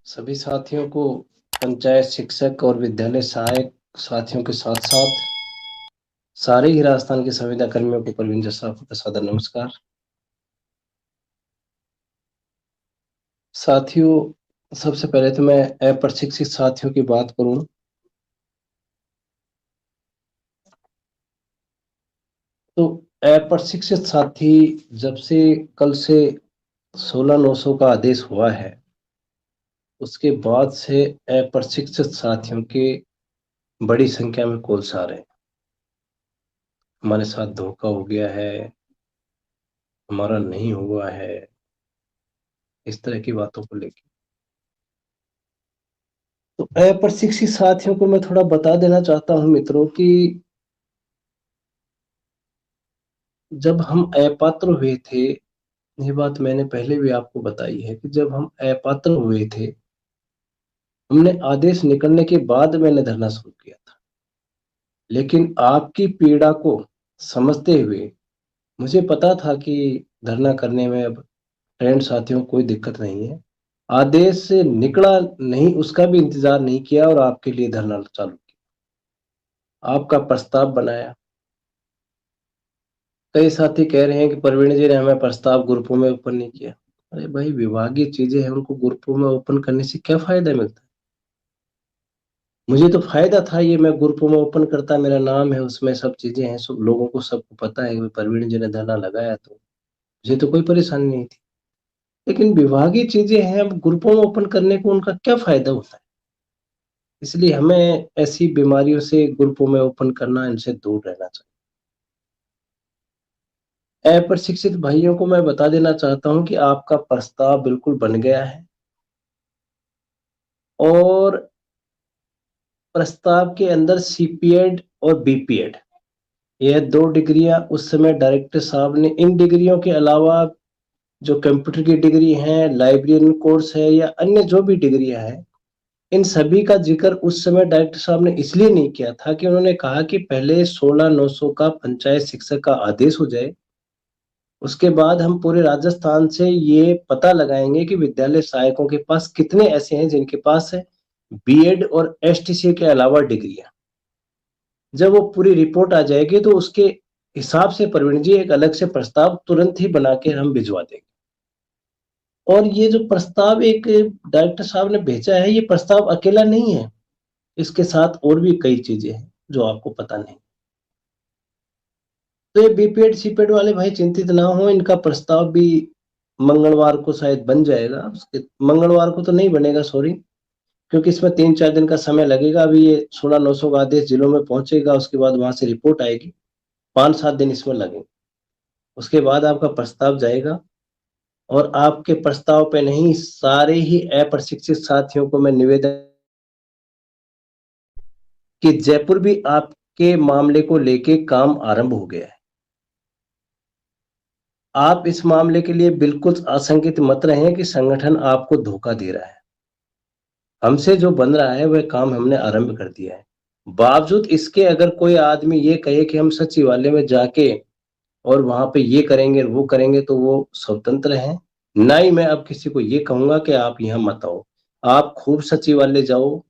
सभी साथियों को पंचायत शिक्षक और विद्यालय सहायक साथियों के साथ साथ सारे ही राजस्थान के संविदा कर्मियों को प्रवीण जैसा का सादर नमस्कार। साथियों, सबसे पहले तो मैं अप्रशिक्षित साथियों की बात करूं तो अप्रशिक्षित साथी जब से कल से 16/900 का आदेश हुआ है, उसके बाद से अप्रशिक्षित साथियों के बड़ी संख्या में कॉल्स आ रहे हैं। हमारे साथ धोखा हो गया है, हमारा नहीं हुआ है, इस तरह की बातों को लेकर। तो अप्रशिक्षित साथियों को मैं थोड़ा बता देना चाहता हूं मित्रों कि जब हम अपात्र हुए थे, ये बात मैंने पहले भी आपको बताई है कि जब हम अपात्र हुए थे, हमने आदेश निकलने के बाद मैंने धरना शुरू किया था। लेकिन आपकी पीड़ा को समझते हुए मुझे पता था कि धरना करने में अब ट्रेंड साथियों को कोई दिक्कत नहीं है। आदेश से निकला नहीं उसका भी इंतजार नहीं किया और आपके लिए धरना चालू किया, आपका प्रस्ताव बनाया। कई साथी कह रहे हैं कि प्रवीण जी ने हमें प्रस्ताव ग्रुपों में ओपन नहीं किया। अरे भाई, विभागीय चीजें हैं, उनको ग्रुपों में ओपन करने से क्या फायदा मिलता है? मुझे तो फायदा था, ये मैं ग्रुपों में ओपन करता, मेरा नाम है उसमें, सब चीजें हैं, सब लोगों को सबको पता है कि प्रवीण जी ने धरना लगाया, तो मुझे तो कोई परेशानी नहीं थी। लेकिन विभागीय चीजें हैं, अब ग्रुपों में ओपन करने को उनका क्या फायदा होता है? इसलिए हमें ऐसी बीमारियों से ग्रुपों में ओपन करना, इनसे दूर रहना चाहिए। अप्रशिक्षित भाइयों को मैं बता देना चाहता हूं कि आपका प्रस्ताव बिल्कुल बन गया है और प्रस्ताव के अंदर सीपीएड और बीपीएड, यह 2 डिग्रियां उस समय डायरेक्टर साहब ने, इन डिग्रियों के अलावा जो कंप्यूटर की डिग्री है, लाइब्रेरियन कोर्स है या अन्य जो भी डिग्रियां हैं, इन सभी का जिक्र उस समय डायरेक्टर साहब ने इसलिए नहीं किया था कि उन्होंने कहा कि पहले 16/900 का पंचायत शिक्षक का आदेश हो जाए, उसके बाद हम पूरे राजस्थान से ये पता लगाएंगे कि विद्यालय सहायकों के पास कितने ऐसे हैं जिनके पास है बीएड और एसटीसी के अलावा डिग्रियां। जब वो पूरी रिपोर्ट आ जाएगी तो उसके हिसाब से प्रवीण जी एक अलग से प्रस्ताव तुरंत ही बना के हम भिजवा देंगे। और ये जो प्रस्ताव एक डायरेक्टर साहब ने भेजा है, ये प्रस्ताव अकेला नहीं है, इसके साथ और भी कई चीजें हैं जो आपको पता नहीं। तो ये बीपीएड सीपीएड वाले भाई चिंतित ना हो, इनका प्रस्ताव भी मंगलवार को शायद बन जाएगा। उसके मंगलवार को तो नहीं बनेगा, सॉरी, क्योंकि इसमें 3-4 दिन का समय लगेगा। अभी ये 16/900 का आदेश जिलों में पहुंचेगा, उसके बाद वहां से रिपोर्ट आएगी, 5-7 दिन इसमें लगेंगे। उसके बाद आपका प्रस्ताव जाएगा और आपके प्रस्ताव पे नहीं, सारे ही अप्रशिक्षित साथियों को मैं निवेदन कि जयपुर भी आपके मामले को लेके काम आरंभ हो गया है। आप इस मामले के लिए बिल्कुल आशंकित मत रहें कि संगठन आपको धोखा दे रहा है। हमसे जो बन रहा है वह काम हमने आरंभ कर दिया है। बावजूद इसके अगर कोई आदमी ये कहे कि हम सचिवालय में जाके और वहां पे ये करेंगे वो करेंगे, तो वो स्वतंत्र हैं। ना ही मैं अब किसी को ये कहूंगा कि आप यहाँ मत आओ। आप खूब सचिवालय जाओ,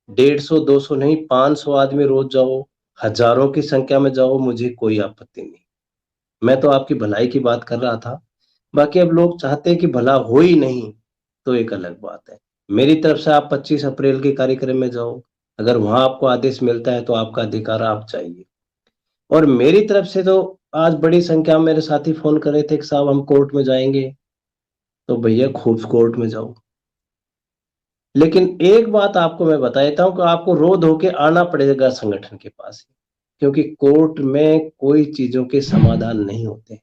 150-200 नहीं, 500 आदमी रोज जाओ, हजारों की संख्या में जाओ, मुझे कोई आपत्ति नहीं। मैं तो आपकी भलाई की बात कर रहा था। बाकी अब लोग चाहते हैं कि भला हो ही नहीं, तो एक अलग बात है। मेरी तरफ से आप 25 अप्रैल के कार्यक्रम में जाओ, अगर वहां आपको आदेश मिलता है तो आपका अधिकार आप चाहिए। और मेरी तरफ से तो आज बड़ी संख्या में मेरे साथी फोन कर रहे थे कि साहब हम कोर्ट में जाएंगे, तो भैया खूब कोर्ट में जाओ। लेकिन एक बात आपको मैं बता देता हूं कि आपको रो धो के आना पड़ेगा संगठन के पास, क्योंकि कोर्ट में कोई चीजों के समाधान नहीं होते।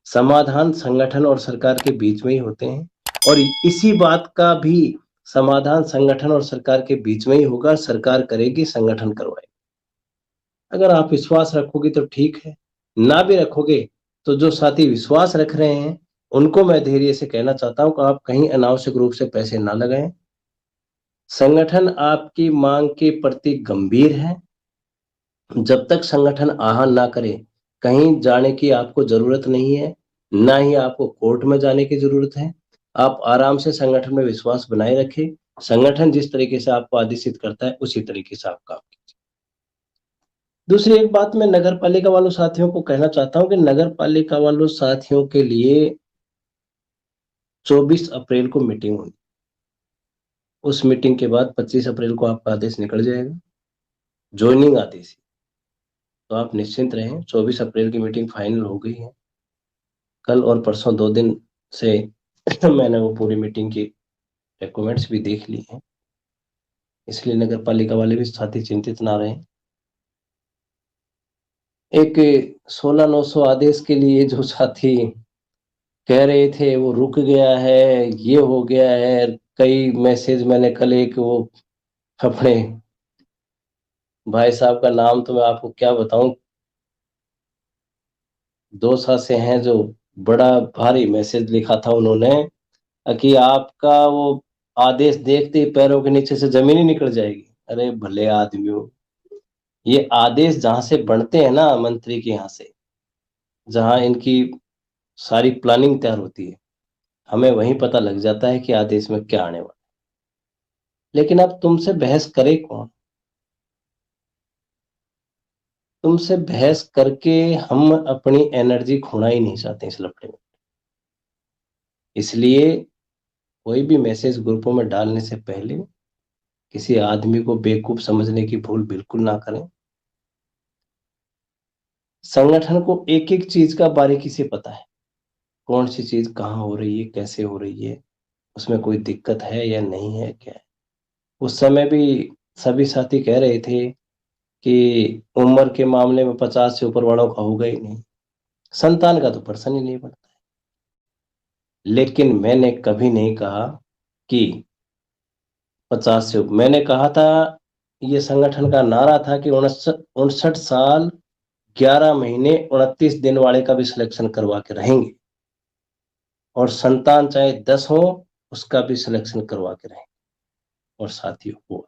समाधान संगठन और सरकार के बीच में ही होते हैं, और इसी बात का भी समाधान संगठन और सरकार के बीच में ही होगा। सरकार करेगी, संगठन करवाएगा। अगर आप विश्वास रखोगे तो ठीक है, ना भी रखोगे तो जो साथी विश्वास रख रहे हैं उनको मैं धैर्य से कहना चाहता हूं कि आप कहीं अनावश्यक रूप से पैसे ना लगाएं। संगठन आपकी मांग के प्रति गंभीर है। जब तक संगठन आह्वान ना करे, कहीं जाने की आपको जरूरत नहीं है, ना ही आपको कोर्ट में जाने की जरूरत है। आप आराम से संगठन में विश्वास बनाए रखें। संगठन जिस तरीके से आपको आदेशित करता है उसी तरीके से आप काम कीजिए। दूसरी एक बात मैं नगर पालिका वालों साथियों को कहना चाहता हूं कि नगर पालिका वालों साथियों के लिए 24 अप्रैल को मीटिंग होगी। उस मीटिंग के बाद 25 अप्रैल को आपका आदेश निकल जाएगा, ज्वाइनिंग आदेश। तो आप निश्चिंत रहें, 24 अप्रैल की मीटिंग फाइनल हो गई है। कल और परसों 2 दिन से मैंने वो पूरी मीटिंग की डॉक्यूमेंट्स भी देख ली हैं, इसलिए नगर पालिका वाले भी साथी चिंतित ना रहें। एक 16,900 आदेश के लिए जो साथी कह रहे थे वो रुक गया है, ये हो गया है, कई मैसेज मैंने कल एक वो अपने भाई साहब का नाम तो मैं आपको क्या बताऊं, 2 से हैं, जो बड़ा भारी मैसेज लिखा था उन्होंने कि आपका वो आदेश देखते ही पैरों के नीचे से जमीन ही निकल जाएगी। अरे भले आदमी हो, ये आदेश जहां से बनते हैं ना, मंत्री के यहाँ से, जहां इनकी सारी प्लानिंग तैयार होती है, हमें वहीं पता लग जाता है कि आदेश में क्या आने वाला। लेकिन अब तुमसे बहस करे कौन? तुमसे बहस करके हम अपनी एनर्जी खोना ही नहीं चाहते इस लफड़े में। इसलिए कोई भी मैसेज ग्रुपों में डालने से पहले किसी आदमी को बेवकूफ समझने की भूल बिल्कुल ना करें। संगठन को एक एक चीज का बारीकी से पता है, कौन सी चीज कहाँ हो रही है, कैसे हो रही है, उसमें कोई दिक्कत है या नहीं है, क्या है। उस समय भी सभी साथी कह रहे थे कि उम्र के मामले में 50 से ऊपर वालों का होगा ही नहीं, संतान का तो प्रश्न ही नहीं बनता है। लेकिन मैंने कभी नहीं कहा कि 50 से, मैंने कहा था, ये संगठन का नारा था कि 59 साल 11 महीने 29 दिन वाले का भी सिलेक्शन करवा के रहेंगे, और संतान चाहे 10 हो उसका भी सिलेक्शन करवा के रहेंगे। और साथियों हुआ।